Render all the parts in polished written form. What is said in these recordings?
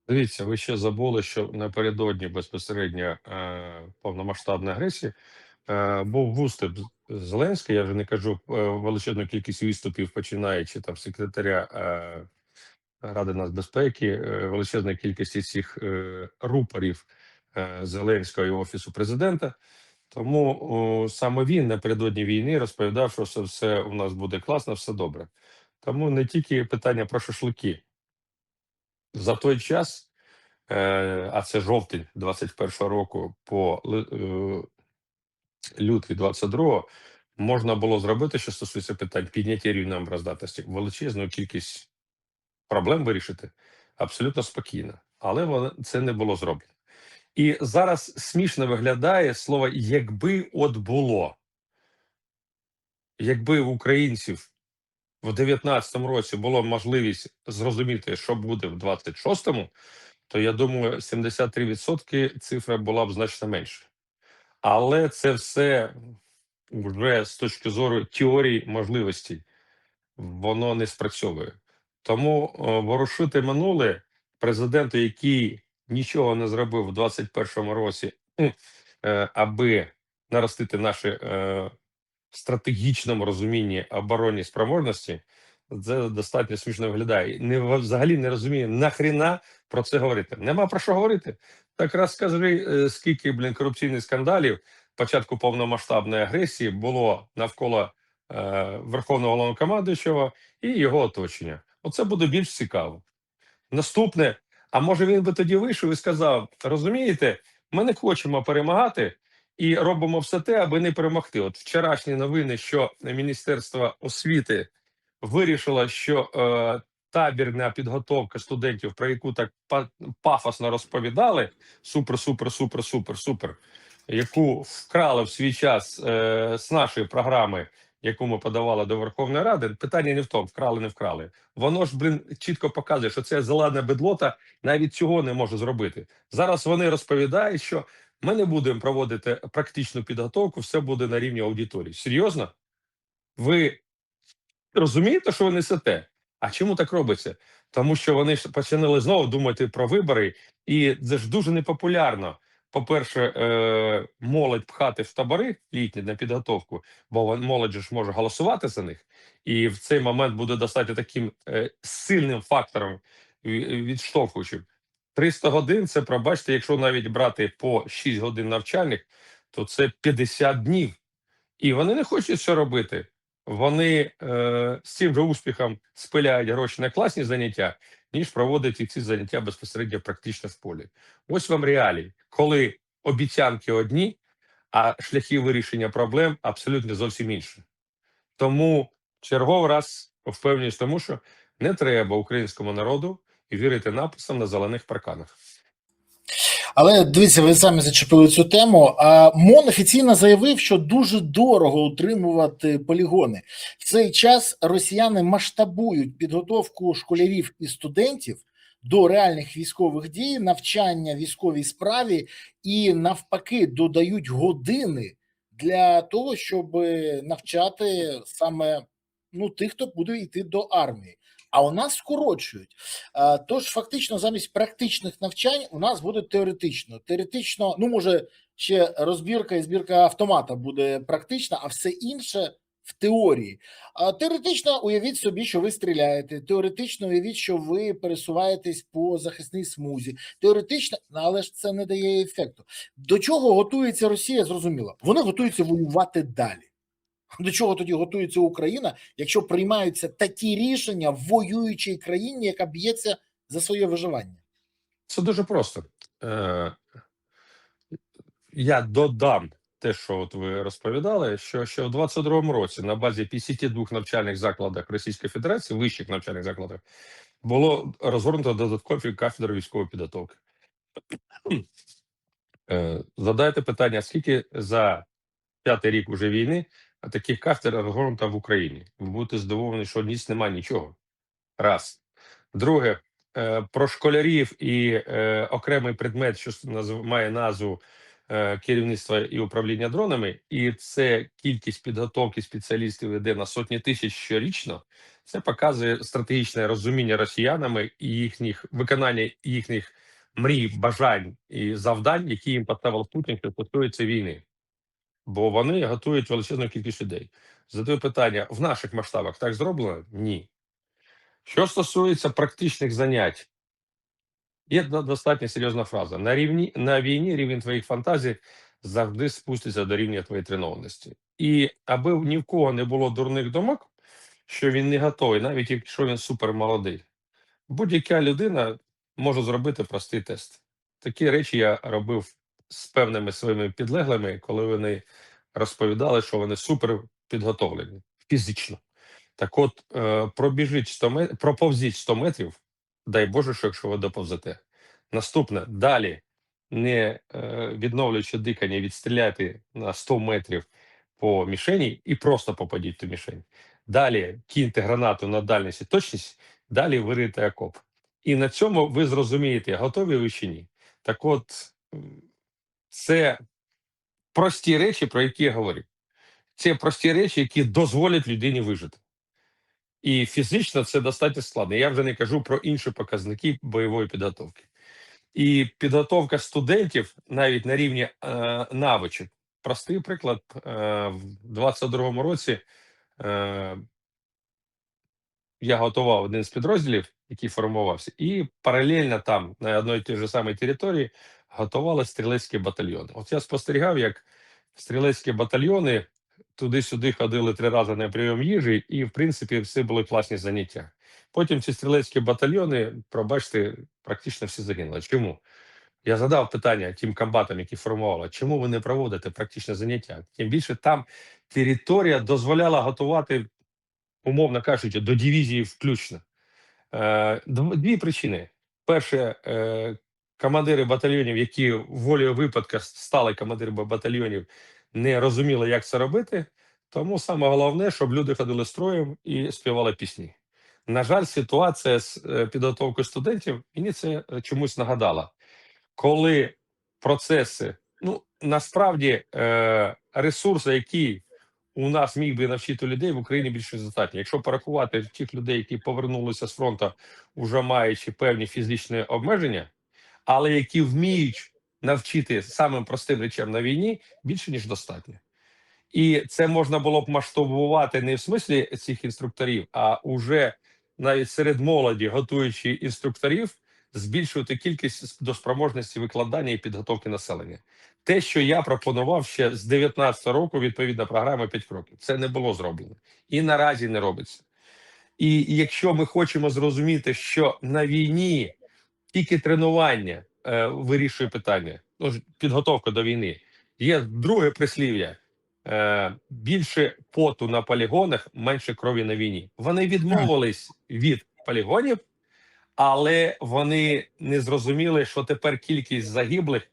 Дивіться, ви ще забули, що напередодні безпосередньо повномасштабної агресії був виступ Зеленський. Я вже не кажу величезну кількість виступів, починаючи там з секретаря Ради нацбезпеки, величезна кількість цих рупорів Зеленського і Офісу президента. Тому саме він напередодні війни розповідав, що все у нас буде класно, все добре. Тому не тільки питання про шашлики. За той час, а це жовтень 21-го року по лютий 22-го, можна було зробити, що стосується питань підняття рівня обороздатності, величезну кількість проблем вирішити абсолютно спокійно. Але це не було зроблено. І зараз смішно виглядає слово «якби от було». Якби в українців в 19-му році було можливість зрозуміти, що буде в 26-му, то я думаю, 73% цифра була б значно менше. Але це все вже з точки зору теорії можливостей, воно не спрацьовує. Тому ворушити минуле президенту, який нічого не зробив у 21-му році, аби наростити наші в стратегічному розумінні оборонні спроможності, це достатньо смішно виглядає. Взагалі не розумію, нахріна про це говорити. Нема про що говорити. Так раз скажи, скільки, корупційних скандалів початку повномасштабної агресії було навколо Верховного Головнокомандуючого і його оточення. Оце буде більш цікаво. Наступне, а може він би тоді вийшов і сказав: розумієте, ми не хочемо перемагати і робимо все те, аби не перемогти. От вчорашні новини, що Міністерство освіти вирішило, що табірна підготовка студентів, про яку так пафосно розповідали, супер, яку вкрали в свій час з нашої програми, яку ми подавали до Верховної Ради, питання не в тому, вкрали, не вкрали. Воно ж, чітко показує, що це зелена бедлота навіть цього не може зробити. Зараз вони розповідають, що ми не будемо проводити практичну підготовку, все буде на рівні аудиторії. Серйозно? Ви розумієте, що ви несете? А чому так робиться? Тому що вони ж починали знову думати про вибори, і це ж дуже непопулярно. По-перше, молодь пхати в табори літні на підготовку, бо молодь ж може голосувати за них, і в цей момент буде достатньо таким сильним фактором відштовхуючим. 300 годин це, пробачте, якщо навіть брати по 6 годин навчальних, то це 50 днів. І вони не хочуть це робити. Вони з цим же успіхом спиляють гроші на класні заняття, ніж проводити ці заняття безпосередньо практично в полі. Ось вам реалії, коли обіцянки одні, а шляхи вирішення проблем абсолютно зовсім інші. Тому черговий раз впевнююсь в тому, що не треба українському народу вірити написам на зелених парканах. Але дивіться, ви самі зачепили цю тему. МОН офіційно заявив, що дуже дорого утримувати полігони. В цей час росіяни масштабують підготовку школярів і студентів до реальних військових дій, навчання військовій справі і навпаки додають години для того, щоб навчати саме тих, хто буде йти до армії. А у нас скорочують. Тож фактично замість практичних навчань у нас буде теоретично, може ще розбірка і збірка автомата буде практична, а все інше в теорії. Теоретично уявіть собі, що ви стріляєте, теоретично уявіть, що ви пересуваєтесь по захисній смузі, теоретично, але ж це не дає ефекту. До чого готується Росія, зрозуміло. Вони готуються воювати далі. До чого тоді готується Україна, якщо приймаються такі рішення в воюючій країні, яка б'ється за своє виживання? Це дуже просто. Я додам те, що от ви розповідали, що ще у 22-му році на базі 52 навчальних закладах Російської Федерації, вищих навчальних закладах, було розгорнуто додаткові кафедри військової підготовки. Задайте питання, скільки за 5-й рік уже війни таких кафедр розгорнуто в Україні? Ви будете здивовані, що ніс немає нічого. Раз. Друге, про школярів і окремий предмет, що має назву керівництва і управління дронами, і це кількість підготовки спеціалістів йде на сотні тисяч щорічно. Це показує стратегічне розуміння росіянами і їхніх виконання їхніх мрій, бажань і завдань, які їм поставив Путін, що стосується війни. Бо вони готують величезну кількість людей. Задаю питання: в наших масштабах так зроблено? Ні. Що стосується практичних занять, є достатньо серйозна фраза: на війні рівень твоїх фантазій завжди спуститься до рівня твоєї тренованості. І аби ні в кого не було дурних думок, що він не готовий, навіть якщо він супермолодий, будь-яка людина може зробити простий тест. Такі речі я робив з певними своїми підлеглими, коли вони розповідали, що вони супер підготовлені фізично. Так от, пробіжіть 100 метрів, проповзіть 100 метрів, дай Боже, що якщо ви доповзете. Наступне, далі, не відновлюючи дихання, відстріляти на 100 метрів по мішені і просто попадіть в ту мішень. Далі киньте гранату на дальність і точність, далі вирийте окоп. І на цьому ви зрозумієте, готові ви чи ні. Так от, це прості речі, про які я говорю. Це прості речі, які дозволять людині вижити. І фізично це достатньо складно. Я вже не кажу про інші показники бойової підготовки. І підготовка студентів навіть на рівні навичок. Простий приклад, в 22-му році я готував один з підрозділів, який формувався, і паралельно там, на одній тій ж самій території, готували стрілецькі батальйони. От я спостерігав, як стрілецькі батальйони туди-сюди ходили 3 рази на прийом їжі, і, в принципі, все були класні заняття. Потім ці стрілецькі батальйони, пробачте, практично всі загинули. Чому? Я задав питання тим комбатам, які формували, чому ви не проводите практичне заняття? Тим більше там територія дозволяла готувати, умовно кажучи, до дивізії включно. Дві причини. Перше, командири батальйонів, які волею випадку стали командирами батальйонів, не розуміли, як це робити. Тому саме головне, щоб люди ходили строєм і співали пісні. На жаль, ситуація з підготовкою студентів мені це чомусь нагадала. Коли процеси, ну, насправді, ресурси, які у нас міг би навчити людей, в Україні більше достатньо. Якщо порахувати тих людей, які повернулися з фронту, вже маючи певні фізичні обмеження, але які вміють навчити самим простим речам на війні, більше, ніж достатньо. І це можна було б масштабувати не в смислі цих інструкторів, а уже навіть серед молоді, готуючи інструкторів, збільшувати кількість до спроможності викладання і підготовки населення. Те, що я пропонував ще з 19 року, відповідна програма 5 кроків, це не було зроблено. І наразі не робиться. І якщо ми хочемо зрозуміти, що на війні тільки тренування вирішує питання, ну, підготовка до війни, є друге прислів'я: більше поту на полігонах, менше крові на війні. Вони відмовились від полігонів, але вони не зрозуміли, що тепер кількість загиблих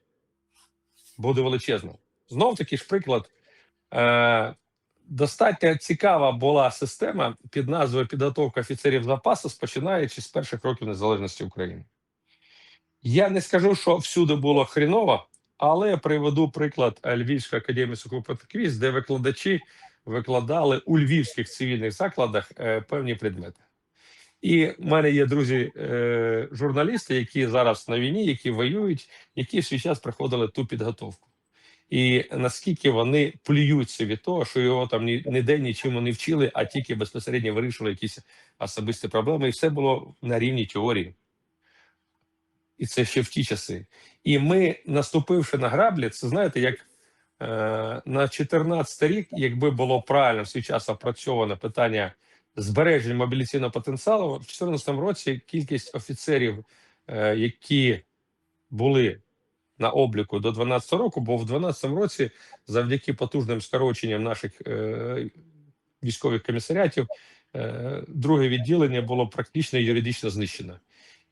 буде величезна. Знов таки ж приклад. Достатньо цікава була система під назвою «Підготовка офіцерів запасу», починаючи з перших років незалежності України. Я не скажу, що всюди було хріново, але я приведу приклад Львівської академії сухопутних військ, де викладачі викладали у львівських цивільних закладах певні предмети. І в мене є друзі журналісти, які зараз на війні, які воюють, які в свій час проходили ту підготовку. І наскільки вони плюються від того, що його там ніде нічому не вчили, а тільки безпосередньо вирішили якісь особисті проблеми. І все було на рівні теорії. І це ще в ті часи. І ми, наступивши на граблі, це, знаєте, як на 14 рік, якби було правильно в свій час опрацьоване питання збереження мобілізаційного потенціалу, в 2014 році кількість офіцерів, які були на обліку до 12 року, бо в 12 році завдяки потужним скороченням наших військових комісаріатів друге відділення було практично юридично знищено.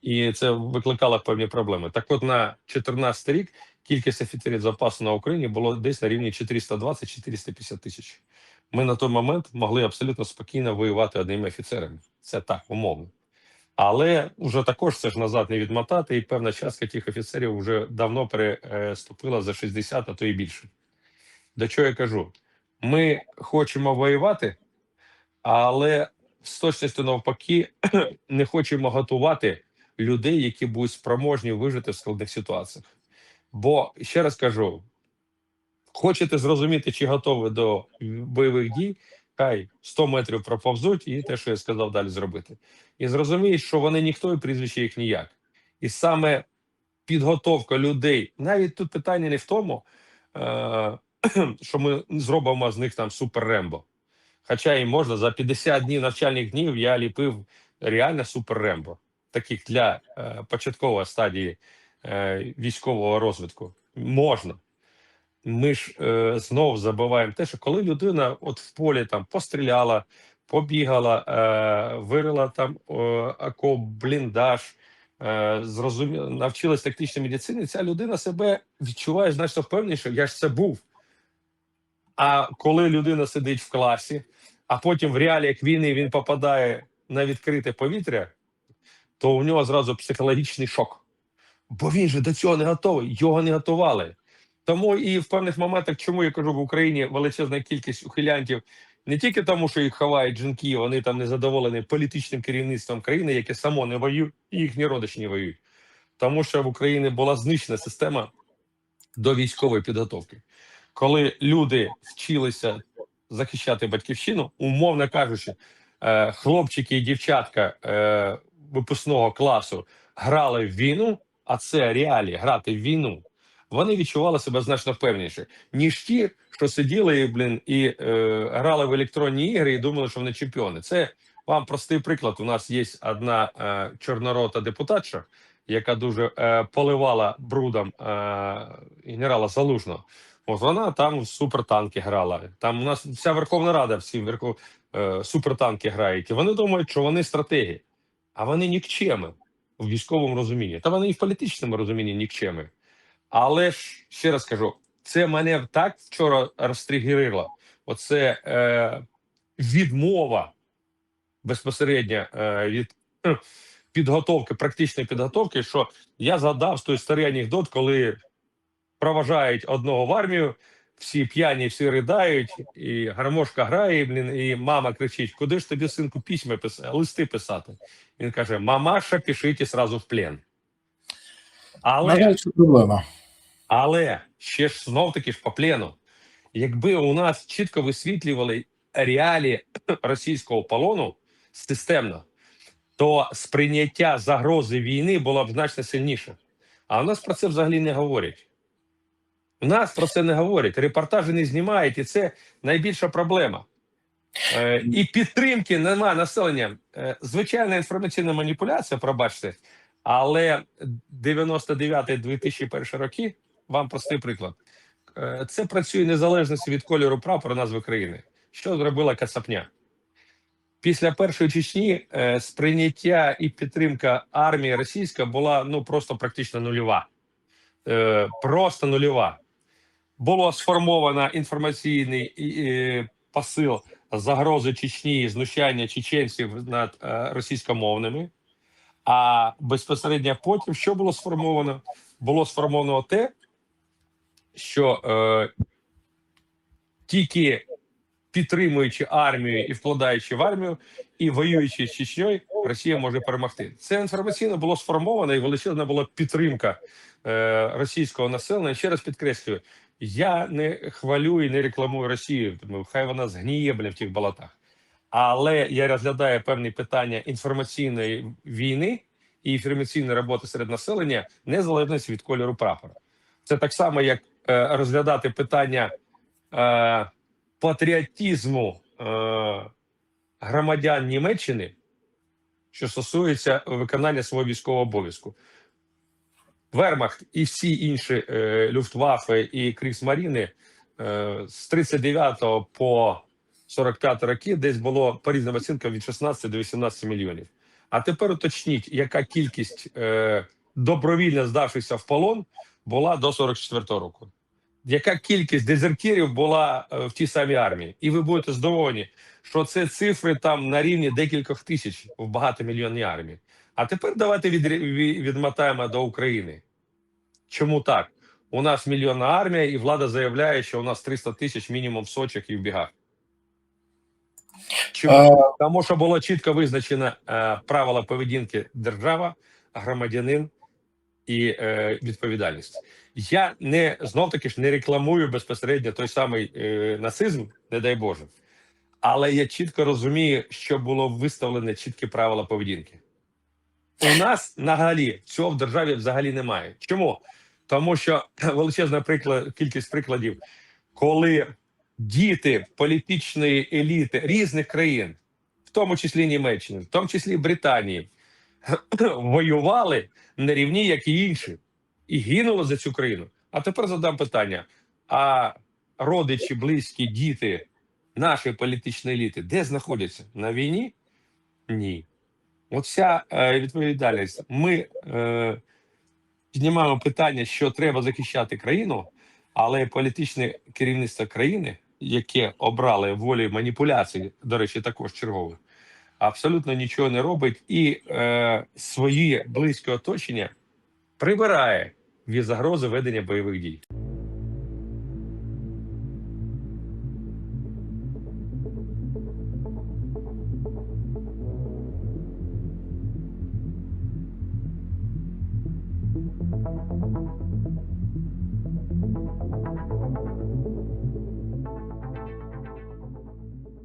І це викликало певні проблеми. Так от на 2014 рік кількість офіцерів запасу на Україні було десь на рівні 420-450 тисяч. Ми на той момент могли абсолютно спокійно воювати одними офіцерами. Це так, умовно. Але вже також це ж назад не відмотати, і певна частка тих офіцерів вже давно переступила за 60, а то і більше. До чого я кажу? Ми хочемо воювати, але з точністю навпаки не хочемо готувати людей, які будуть спроможні вижити в складних ситуаціях. Бо, ще раз кажу, хочете зрозуміти, чи готові до бойових дій, хай 100 метрів проповзуть і те, що я сказав, далі зробити. І зрозуміють, що вони ніхто і прізвище їх ніяк. І саме підготовка людей, навіть тут питання не в тому, що ми зробимо з них там супер Рембо. Хоча і можна, за 50 днів навчальних днів я ліпив реально супер Рембо. Таких для початкової стадії військового розвитку. Можна. Ми ж знов забуваємо те, що коли людина от в полі там постріляла, побігала, вирила там окоп, бліндаж, навчилась тактичній медицині, ця людина себе відчуває значно впевненіше, я ж це був. А коли людина сидить в класі, а потім в реаліях війни він попадає на відкрите повітря, то у нього зразу психологічний шок. Бо він же до цього не готовий, його не готували. Тому і в певних моментах, чому я кажу, в Україні величезна кількість ухилянтів, не тільки тому, що їх ховають жінки, вони там не задоволені політичним керівництвом країни, яке само не воює, і їхні родичі не воюють. Тому що в Україні була знищена система до військової підготовки. Коли люди вчилися захищати батьківщину, умовно кажучи, хлопчики і дівчатка випускного класу грали в війну, а це реалії, грати в війну, вони відчували себе значно впевненіше, ніж ті, що сиділи і грали в електронні ігри і думали, що вони чемпіони. Це вам простий приклад. У нас є одна чорнорота депутатша, яка дуже поливала брудом генерала Залужного. От вона там в супертанки грала. Там у нас вся Верховна Рада всі супертанки грають. І вони думають, що вони стратегі. А вони нікчеми в військовому розумінні. Та вони і в політичному розумінні нікчеми. Але ж, ще раз кажу, це мене так вчора розтригерило. Оце відмова безпосередньо від підготовки, практичної підготовки, що я згадав той старий анекдот, коли проважають одного в армію, всі п'яні, всі ридають, і гармошка грає, і мама кричить: куди ж тобі, синку, письма писати, листи писати? Він каже: мамаша, пишіть сразу в плен. Але ще ж знов-таки ж по плену. Якби у нас чітко висвітлювали реалії російського полону системно, то сприйняття загрози війни було б значно сильніше. А у нас про це взагалі не говорять. У нас про це не говорять, репортажі не знімають, і це найбільша проблема. І підтримки немає населення. Звичайна інформаційна маніпуляція, пробачте, але 99-2001 роки, вам простий приклад, це працює незалежно від кольору прапора назви країни. Що зробила Кацапня? Після першої Чечні сприйняття і підтримка армії російської була просто практично нульова. Просто нульова. Було сформовано інформаційний посил загрози Чечні, знущання чеченців над російськомовними. А безпосередньо потім що було сформовано? Було сформовано те, що тільки підтримуючи армію і вкладаючи в армію, і воюючи з Чечнею, Росія може перемогти. Це інформаційно було сформовано, і величезна була підтримка російського населення. Ще раз підкреслюю, я не хвалю і не рекламую Росію, тому хай вона згніє, в тих болотах. Але я розглядаю певні питання інформаційної війни і інформаційної роботи серед населення незалежно від кольору прапора. Це так само, як розглядати питання патріотизму громадян Німеччини, що стосується виконання свого військового обов'язку. Вермахт і всі інші Люфтваффе і Крігсмаріни з 39 по 45 роки десь було по різним оцінкам від 16 до 18 мільйонів. А тепер уточніть, яка кількість добровільно здавшихся в полон була до 44 року. Яка кількість дезертирів була в тій самій армії. І ви будете здивовані, що це цифри там на рівні декількох тисяч в багатомільйонній армії. А тепер давайте відмотаємо до України. Чому так? У нас мільйонна армія, і влада заявляє, що у нас 300 тисяч мінімум в Сочах і в бігах. Чому? Тому що було чітко визначено правила поведінки держава, громадянин і відповідальність. Я знов таки ж не рекламую безпосередньо той самий нацизм, не дай Боже, але я чітко розумію, що було виставлене чіткі правила поведінки. У нас цього в державі взагалі немає. Чому? Тому що величезна кількість прикладів, коли діти політичної еліти різних країн, в тому числі Німеччини, в тому числі Британії, воювали на рівні, як і інші, і гинули за цю країну. А тепер задам питання: а родичі, близькі, діти нашої політичної еліти де знаходяться? На війні? Ні. Оця відповідальність. Ми піднімаємо питання, що треба захищати країну, але політичне керівництво країни, яке обрали волі маніпуляції, до речі, також чергове, абсолютно нічого не робить і своє близьке оточення прибирає від загрози ведення бойових дій.